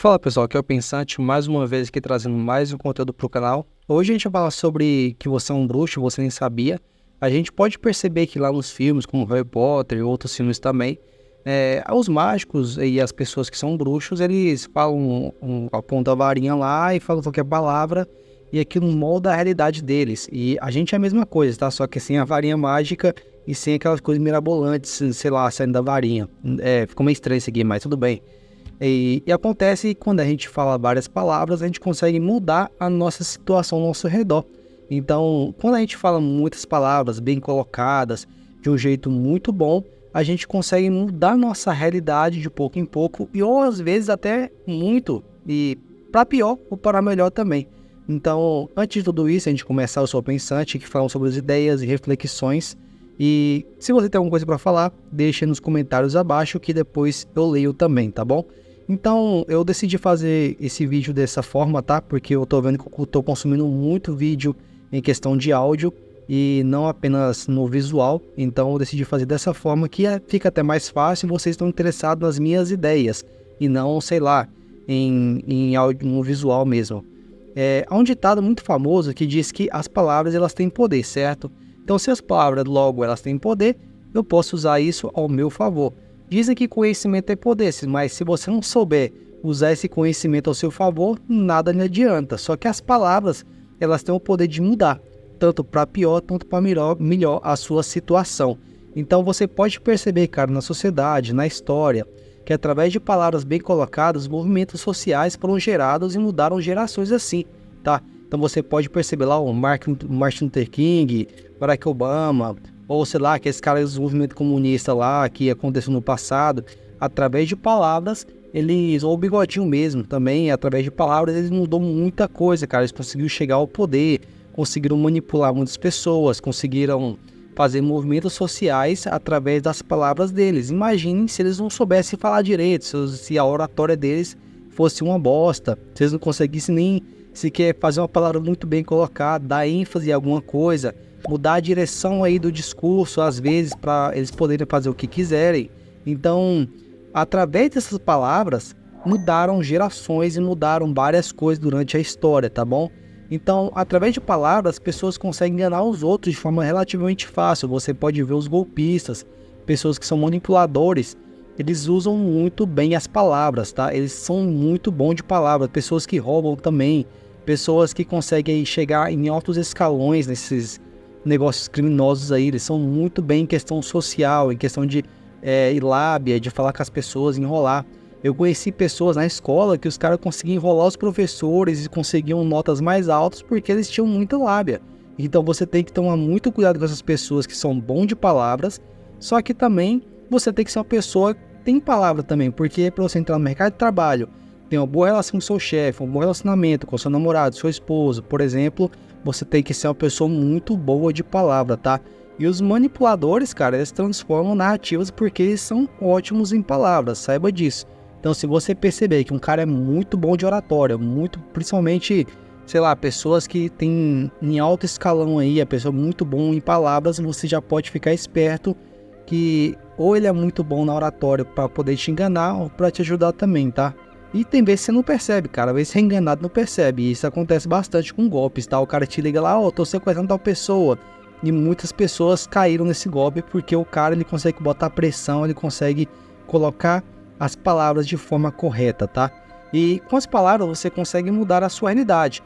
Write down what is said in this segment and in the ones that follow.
Fala pessoal, aqui é o Pensante, mais uma vez aqui trazendo mais um conteúdo para o canal. Hoje a gente vai falar sobre que você é um bruxo, você nem sabia. A gente pode perceber que lá nos filmes, como Harry Potter e outros filmes também, os mágicos e as pessoas que são bruxos, eles falam, apontam a varinha lá e falam qualquer palavra e aquilo molda a realidade deles. E a gente é a mesma coisa, tá? Só que sem a varinha mágica e sem aquelas coisas mirabolantes, sei lá, saindo da varinha. Ficou meio estranho isso aqui, mas tudo bem. E acontece que quando a gente fala várias palavras, a gente consegue mudar a nossa situação ao nosso redor. Então, quando a gente fala muitas palavras bem colocadas, de um jeito muito bom, a gente consegue mudar a nossa realidade de pouco em pouco, e ou às vezes até muito, e para pior ou para melhor também. Então, antes de tudo isso, a gente começar, eu sou o Pensante, que fala sobre as ideias e reflexões. E se você tem alguma coisa para falar, deixa nos comentários abaixo que depois eu leio também, tá bom? Então, eu decidi fazer esse vídeo dessa forma, tá? Porque eu tô vendo que eu tô consumindo muito vídeo em questão de áudio e não apenas no visual. Então, eu decidi fazer dessa forma que fica até mais fácil. Vocês estão interessados nas minhas ideias e não, sei lá, em áudio, no visual mesmo. Há um ditado muito famoso que diz que as palavras elas têm poder, certo? Então, se as palavras logo elas têm poder, eu posso usar isso ao meu favor. Dizem que conhecimento é poder, mas se você não souber usar esse conhecimento ao seu favor, nada lhe adianta. Só que as palavras, elas têm o poder de mudar, tanto para pior, tanto para melhor a sua situação. Então você pode perceber, cara, na sociedade, na história, que através de palavras bem colocadas, movimentos sociais foram gerados e mudaram gerações assim, tá? Então você pode perceber lá o Martin Luther King, Barack Obama, ou sei lá, aqueles caras do movimento comunista lá, que aconteceu no passado, através de palavras, ou o Bigodinho mesmo, também, através de palavras, eles mudou muita coisa, cara, eles conseguiram chegar ao poder, conseguiram manipular muitas pessoas, conseguiram fazer movimentos sociais através das palavras deles. Imaginem se eles não soubessem falar direito, se a oratória deles fosse uma bosta, se eles não conseguissem nem sequer fazer uma palavra muito bem colocada, dar ênfase em alguma coisa, mudar a direção aí do discurso, às vezes, para eles poderem fazer o que quiserem. Então, através dessas palavras, mudaram gerações e mudaram várias coisas durante a história, tá bom? Então, através de palavras, as pessoas conseguem enganar os outros de forma relativamente fácil. Você pode ver os golpistas, pessoas que são manipuladores, eles usam muito bem as palavras, tá? Eles são muito bons de palavras. Pessoas que roubam também, pessoas que conseguem chegar em altos escalões nesses negócios criminosos aí, eles são muito bem em questão social, em questão de lábia, de falar com as pessoas, enrolar. Eu conheci pessoas na escola que os caras conseguiam enrolar os professores e conseguiam notas mais altas porque eles tinham muita lábia. Então você tem que tomar muito cuidado com essas pessoas que são bons de palavras, só que também você tem que ser uma pessoa que tem palavra também, porque para você entrar no mercado de trabalho, ter uma boa relação com seu chefe, um bom relacionamento com seu namorado, seu esposo, por exemplo, você tem que ser uma pessoa muito boa de palavra, tá? E os manipuladores, cara, eles transformam narrativas porque eles são ótimos em palavras, saiba disso. Então, se você perceber que um cara é muito bom de oratória, principalmente, sei lá, pessoas que têm em alto escalão aí, a pessoa muito bom em palavras, você já pode ficar esperto que ou ele é muito bom na oratória para poder te enganar ou para te ajudar também, tá? E tem vezes que você não percebe, cara. Às vezes você é enganado e não percebe. E isso acontece bastante com golpes, tá? O cara te liga lá, tô sequestrando tal pessoa. E muitas pessoas caíram nesse golpe porque o cara, ele consegue botar pressão, ele consegue colocar as palavras de forma correta, tá? E com as palavras você consegue mudar a sua realidade.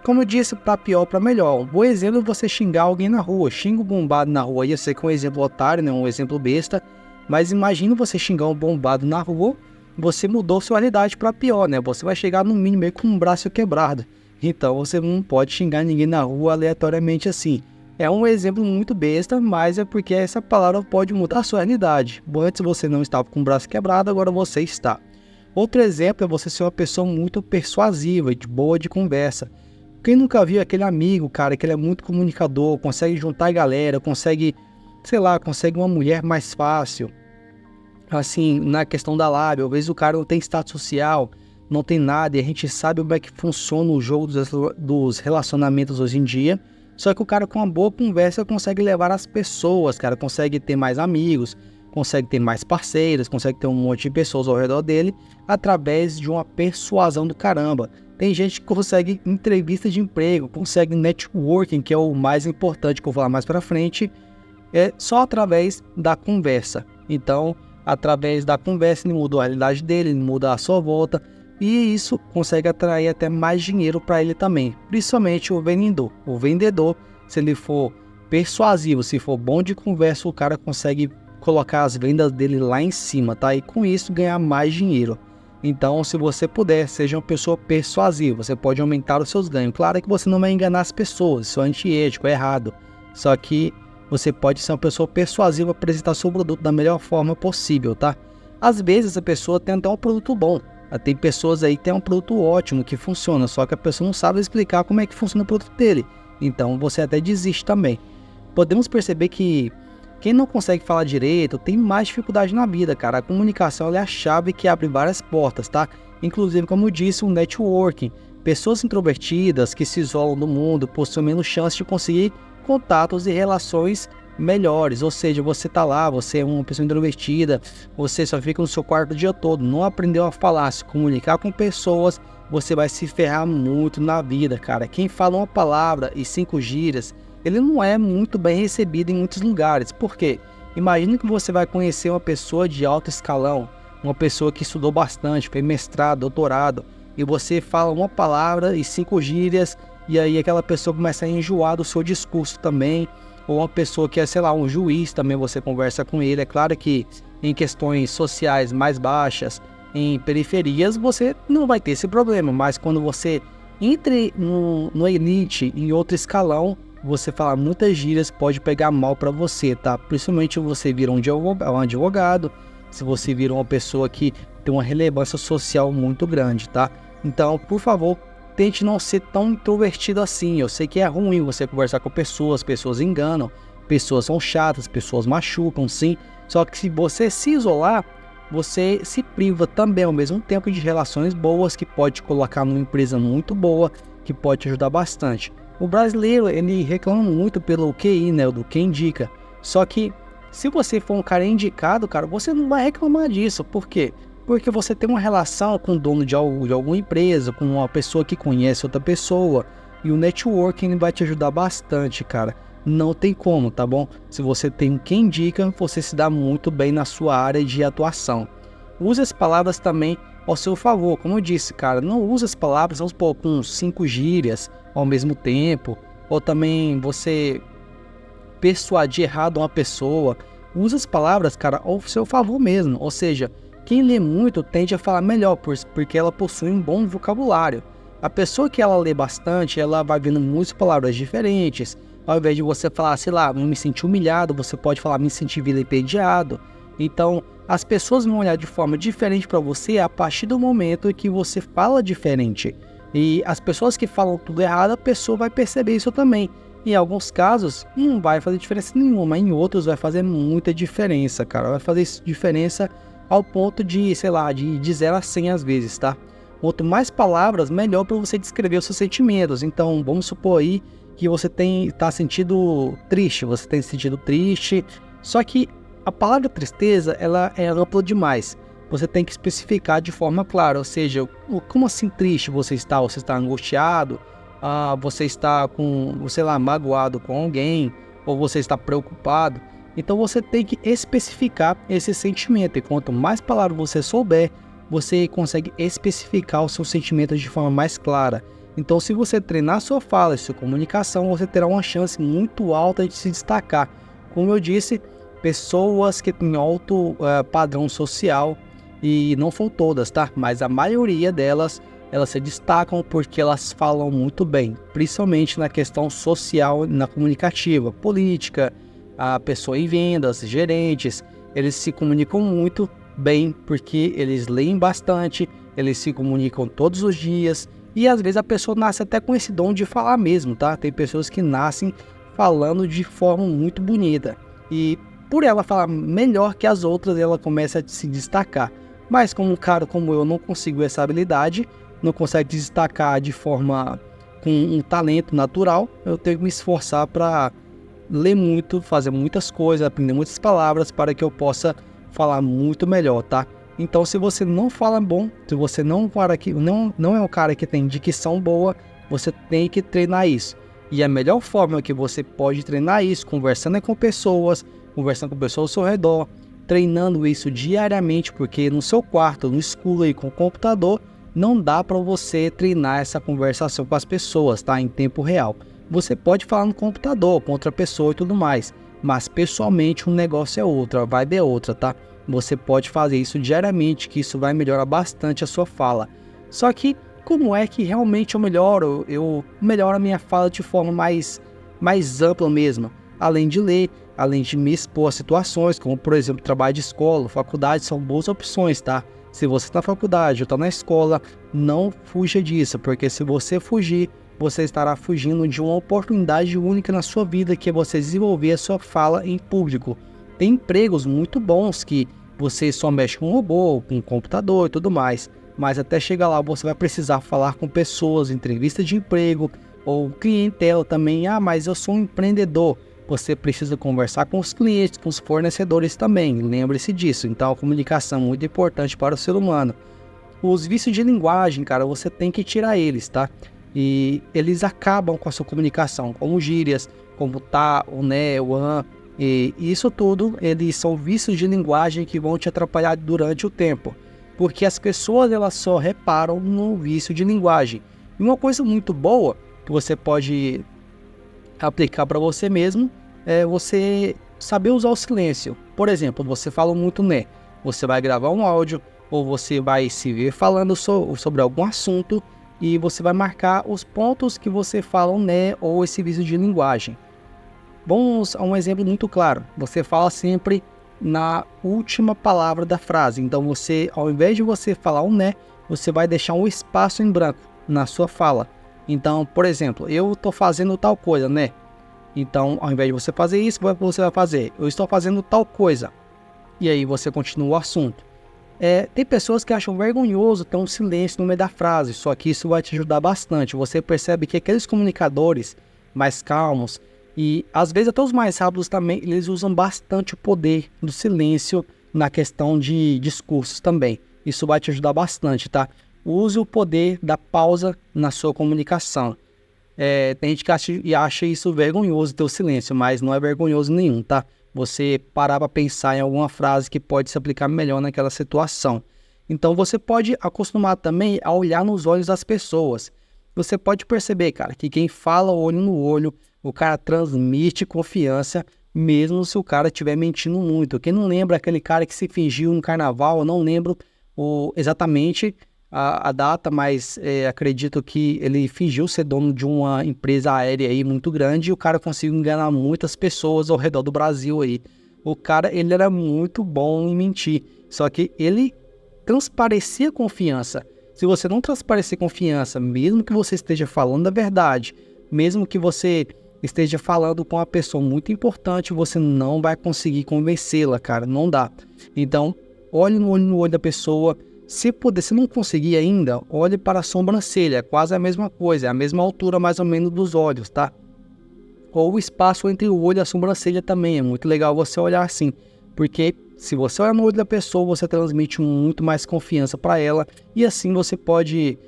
Como eu disse, para pior ou para melhor. Um bom exemplo é você xingar alguém na rua. Xinga um bombado na rua. Eu sei que é um exemplo otário, né? Um exemplo besta. Mas imagina você xingar um bombado na rua, você mudou sua realidade para pior, né? Você vai chegar no mínimo aí com um braço quebrado. Então você não pode xingar ninguém na rua aleatoriamente assim. É um exemplo muito besta, mas é porque essa palavra pode mudar a sua realidade. Antes você não estava com o braço quebrado, agora você está. Outro exemplo é você ser uma pessoa muito persuasiva e de boa de conversa. Quem nunca viu aquele amigo, cara, que ele é muito comunicador, consegue juntar a galera, consegue, sei lá, consegue uma mulher mais fácil. Assim, na questão da lábia, às vezes o cara não tem status social, não tem nada, e a gente sabe como é que funciona o jogo dos relacionamentos hoje em dia. Só que o cara com uma boa conversa consegue levar as pessoas, cara, consegue ter mais amigos, consegue ter mais parceiros, consegue ter um monte de pessoas ao redor dele através de uma persuasão do caramba. Tem gente que consegue entrevista de emprego, consegue networking, que é o mais importante que eu vou falar mais pra frente, só através da conversa. Então, através da conversa, ele muda a realidade dele, ele muda a sua volta, e isso consegue atrair até mais dinheiro para ele também, principalmente o vendedor. O vendedor, se ele for persuasivo, se for bom de conversa, o cara consegue colocar as vendas dele lá em cima, tá? E com isso ganhar mais dinheiro. Então, se você puder, seja uma pessoa persuasiva, você pode aumentar os seus ganhos. Claro que você não vai enganar as pessoas, isso é antiético, é errado. Só que você pode ser uma pessoa persuasiva, apresentar seu produto da melhor forma possível, tá? Às vezes a pessoa tem até um produto bom. Tem pessoas aí que tem um produto ótimo, que funciona, só que a pessoa não sabe explicar como é que funciona o produto dele. Então você até desiste também. Podemos perceber que quem não consegue falar direito tem mais dificuldade na vida, cara. A comunicação ela é a chave que abre várias portas, tá? Inclusive, como eu disse, o networking. Pessoas introvertidas que se isolam do mundo possuem menos chance de conseguir contatos e relações melhores, ou seja, você tá lá, você é uma pessoa introvertida, você só fica no seu quarto o dia todo, não aprendeu a falar, se comunicar com pessoas, você vai se ferrar muito na vida, cara. Quem fala uma palavra e 5 gírias, ele não é muito bem recebido em muitos lugares. Por quê? Imagina que você vai conhecer uma pessoa de alto escalão, uma pessoa que estudou bastante, fez mestrado, doutorado, e você fala uma palavra e 5 gírias, e aí aquela pessoa começa a enjoar do seu discurso também. Ou uma pessoa que é, sei lá, um juiz, também você conversa com ele. É claro que em questões sociais mais baixas, em periferias, você não vai ter esse problema. Mas quando você entre no elite, em outro escalão, você falar muitas gírias pode pegar mal para você, tá? Principalmente você vira um advogado, se você vira uma pessoa que tem uma relevância social muito grande, tá? Então, por favor, tente não ser tão introvertido assim. Eu sei que é ruim você conversar com pessoas enganam, pessoas são chatas, pessoas machucam, sim. Só que se você se isolar, você se priva também ao mesmo tempo de relações boas, que pode te colocar numa empresa muito boa, que pode te ajudar bastante. O brasileiro, ele reclama muito pelo QI, né, do que indica. Só que se você for um cara indicado, cara, você não vai reclamar disso. Por quê? Porque você tem uma relação com o dono de alguma empresa, com uma pessoa que conhece outra pessoa. E o networking vai te ajudar bastante, cara. Não tem como, tá bom? Se você tem quem indica, você se dá muito bem na sua área de atuação. Use as palavras também ao seu favor. Como eu disse, cara, não use as palavras, vamos supor, com 5 gírias ao mesmo tempo. Ou também você persuadir errado uma pessoa. Use as palavras, cara, ao seu favor mesmo. Ou seja, quem lê muito tende a falar melhor, porque ela possui um bom vocabulário. A pessoa que ela lê bastante, ela vai vendo muitas palavras diferentes. Ao invés de você falar, sei lá, me senti humilhado, você pode falar, me senti vilipendiado. Então, as pessoas vão olhar de forma diferente para você a partir do momento em que você fala diferente. E as pessoas que falam tudo errado, a pessoa vai perceber isso também. Em alguns casos, não vai fazer diferença nenhuma, mas em outros vai fazer muita diferença, cara. Vai fazer diferença ao ponto de, sei lá, de 0 a 100 às vezes, tá? Quanto mais palavras, melhor para você descrever os seus sentimentos. Então, vamos supor aí que você tá sentindo triste, você tem sentido triste, só que a palavra tristeza, ela é ampla demais. Você tem que especificar de forma clara, ou seja, como assim triste você está? Você está angustiado? Você está sei lá, magoado com alguém? Ou você está preocupado? Então você tem que especificar esse sentimento, e quanto mais palavras você souber, você consegue especificar os seus sentimentos de forma mais clara. Então, se você treinar sua fala e sua comunicação, você terá uma chance muito alta de se destacar. Como eu disse, pessoas que têm alto padrão social, e não são todas, tá? Mas a maioria delas, elas se destacam porque elas falam muito bem, principalmente na questão social, na comunicativa, política, a pessoa em vendas, gerentes, eles se comunicam muito bem porque eles leem bastante, eles se comunicam todos os dias. E às vezes a pessoa nasce até com esse dom de falar mesmo, tá? Tem pessoas que nascem falando de forma muito bonita. E por ela falar melhor que as outras, ela começa a se destacar. Mas como um cara como eu não consigo essa habilidade, não consegue destacar de forma com um talento natural, eu tenho que me esforçar para ler muito, fazer muitas coisas, aprender muitas palavras para que eu possa falar muito melhor, tá? Então, se você não fala bom, se você não é um cara que tem dicção boa, você tem que treinar isso. E a melhor forma que você pode treinar isso, conversando com pessoas ao seu redor, treinando isso diariamente, porque no seu quarto, no escuro aí com o computador, não dá para você treinar essa conversação com as pessoas, tá? Em tempo real. Você pode falar no computador com outra pessoa e tudo mais, mas pessoalmente um negócio é outro, a vibe é outra, tá? Você pode fazer isso diariamente, que isso vai melhorar bastante a sua fala. Só que como é que realmente eu melhoro? Eu melhoro a minha fala de forma mais ampla mesmo. Além de ler, além de me expor a situações, como por exemplo trabalho de escola, faculdade, são boas opções, tá? Se você está na faculdade ou está na escola, não fuja disso, porque se você fugir, você estará fugindo de uma oportunidade única na sua vida, que é você desenvolver a sua fala em público. Tem empregos muito bons que você só mexe com um robô, com um computador e tudo mais, mas até chegar lá você vai precisar falar com pessoas, entrevista de emprego ou clientela também. Mas eu sou um empreendedor. Você precisa conversar com os clientes, com os fornecedores também, lembre-se disso. Então a comunicação é muito importante para o ser humano. Os vícios de linguagem, cara, você tem que tirar eles, tá? E eles acabam com a sua comunicação, como gírias, como tá, o né, o an. E isso tudo, eles são vícios de linguagem que vão te atrapalhar durante o tempo. Porque as pessoas, elas só reparam no vício de linguagem. E uma coisa muito boa que você pode aplicar para você mesmo é você saber usar o silêncio. Por exemplo, você fala muito né, você vai gravar um áudio ou você vai se ver falando sobre algum assunto e você vai marcar os pontos que você fala um né ou esse vício de linguagem. Vamos a um exemplo muito claro. Você fala sempre na última palavra da frase. Então você, ao invés de você falar um né, você vai deixar um espaço em branco na sua fala. Então, por exemplo, eu estou fazendo tal coisa, né? Então, ao invés de você fazer isso, você vai fazer, eu estou fazendo tal coisa. E aí você continua o assunto. Tem pessoas que acham vergonhoso ter um silêncio no meio da frase, só que isso vai te ajudar bastante. Você percebe que aqueles comunicadores mais calmos, e às vezes até os mais rápidos também, eles usam bastante o poder do silêncio na questão de discursos também. Isso vai te ajudar bastante, tá? Use o poder da pausa na sua comunicação. Tem gente que acha isso vergonhoso, ter o silêncio, mas não é vergonhoso nenhum, tá? Você parar para pensar em alguma frase que pode se aplicar melhor naquela situação. Então você pode acostumar também a olhar nos olhos das pessoas. Você pode perceber, cara, que quem fala olho no olho, o cara transmite confiança, mesmo se o cara estiver mentindo muito. Quem não lembra aquele cara que se fingiu no carnaval, eu não lembro exatamente a data, mas acredito que ele fingiu ser dono de uma empresa aérea aí muito grande e o cara conseguiu enganar muitas pessoas ao redor do Brasil aí. O cara, ele era muito bom em mentir, só que ele transparecia confiança. Se você não transparecer confiança, mesmo que você esteja falando a verdade, mesmo que você esteja falando com uma pessoa muito importante, você não vai conseguir convencê-la, cara, não dá. Então, olhe no olho da pessoa. Se não conseguir ainda, olhe para a sobrancelha, quase a mesma coisa, é a mesma altura mais ou menos dos olhos, tá? Ou o espaço entre o olho e a sobrancelha também, é muito legal você olhar assim, porque se você olhar no olho da pessoa, você transmite muito mais confiança para ela, e assim você pode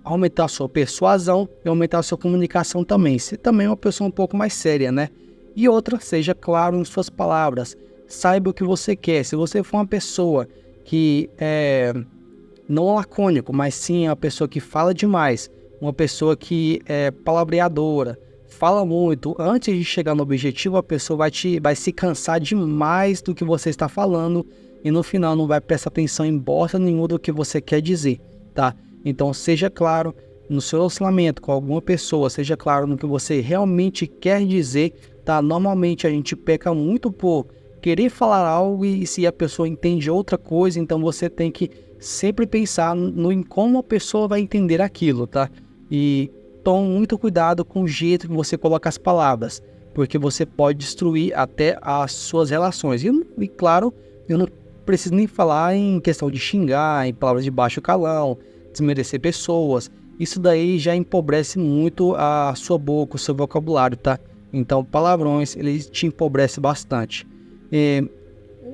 aumentar a sua persuasão e aumentar a sua comunicação também. Você também é uma pessoa um pouco mais séria, né? E outra, seja claro em suas palavras, saiba o que você quer. Se você for uma pessoa que não é lacônico, mas sim é uma pessoa que fala demais, uma pessoa que é palavreadora, fala muito, antes de chegar no objetivo, a pessoa vai se cansar demais do que você está falando e no final não vai prestar atenção em bosta nenhuma do que você quer dizer, tá? Então seja claro no seu relacionamento com alguma pessoa, seja claro no que você realmente quer dizer, tá? Normalmente a gente peca muito por querer falar algo e se a pessoa entende outra coisa, então você tem que sempre pensar em como a pessoa vai entender aquilo, tá? E tome muito cuidado com o jeito que você coloca as palavras, porque você pode destruir até as suas relações. E claro, eu não preciso nem falar em questão de xingar, em palavras de baixo calão, desmerecer pessoas. Isso daí já empobrece muito a sua boca, o seu vocabulário, tá? Então, palavrões, eles te empobrecem bastante.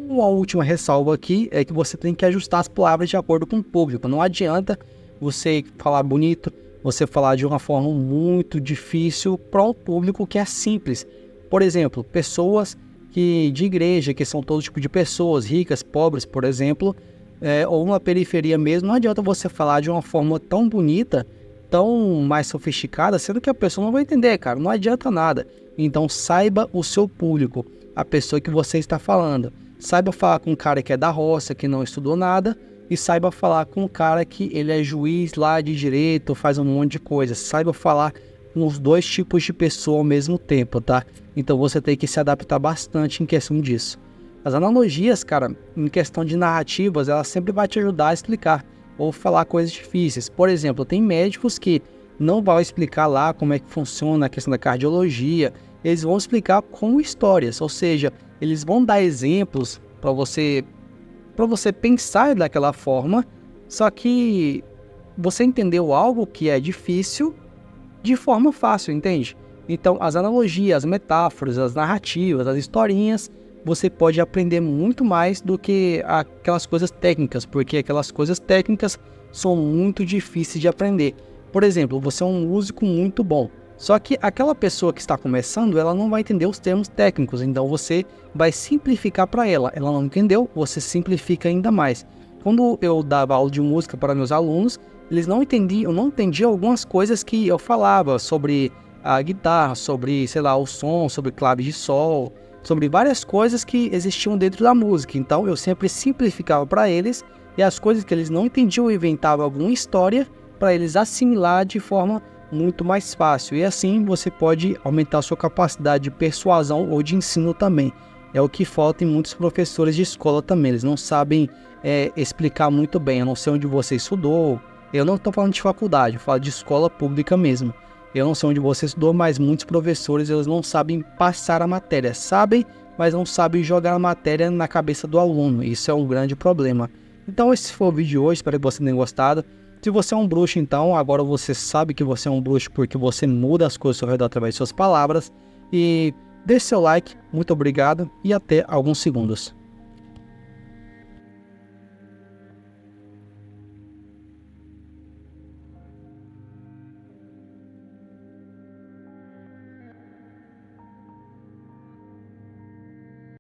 Uma última ressalva aqui é que você tem que ajustar as palavras de acordo com o público. Não adianta você falar bonito, você falar de uma forma muito difícil para um público que é simples. Por exemplo, pessoas de igreja, que são todo tipo de pessoas, ricas, pobres, por exemplo, ou uma periferia mesmo, não adianta você falar de uma forma tão bonita, tão mais sofisticada, sendo que a pessoa não vai entender, cara, não adianta nada. Então saiba o seu público, a pessoa que você está falando. Saiba falar com um cara que é da roça, que não estudou nada, e saiba falar com um cara que ele é juiz lá de direito, faz um monte de coisa. Saiba falar com os dois tipos de pessoa ao mesmo tempo, tá? Então você tem que se adaptar bastante em questão disso. As analogias, cara, em questão de narrativas, elas sempre vão te ajudar a explicar ou falar coisas difíceis. Por exemplo, tem médicos que não vão explicar lá como é que funciona a questão da cardiologia, eles vão explicar com histórias, ou seja, eles vão dar exemplos para você pensar daquela forma, só que você entendeu algo que é difícil de forma fácil, entende? Então, as analogias, as metáforas, as narrativas, as historinhas, você pode aprender muito mais do que aquelas coisas técnicas, porque aquelas coisas técnicas são muito difíceis de aprender. Por exemplo, você é um músico muito bom, só que aquela pessoa que está começando, ela não vai entender os termos técnicos, então você vai simplificar para ela. Ela não entendeu, você simplifica ainda mais. Quando eu dava aula de música para meus alunos, eles não entendiam, eu não entendia algumas coisas que eu falava sobre a guitarra, sobre, sei lá, o som, sobre clave de sol, sobre várias coisas que existiam dentro da música. Então eu sempre simplificava para eles, e as coisas que eles não entendiam eu inventava alguma história para eles assimilar de forma muito mais fácil. E assim você pode aumentar a sua capacidade de persuasão ou de ensino também. É o que falta em muitos professores de escola também. Eles não sabem explicar muito bem. Eu não sei onde você estudou. Eu não estou falando de faculdade, eu falo de escola pública mesmo. Eu não sei onde você estudou, mas muitos professores eles não sabem passar a matéria. Sabem, mas não sabem jogar a matéria na cabeça do aluno. Isso é um grande problema. Então esse foi o vídeo de hoje, espero que você tenha gostado. Se você é um bruxo, então, agora você sabe que você é um bruxo porque você muda as coisas ao seu redor através de suas palavras. E deixe seu like, muito obrigado e até alguns segundos.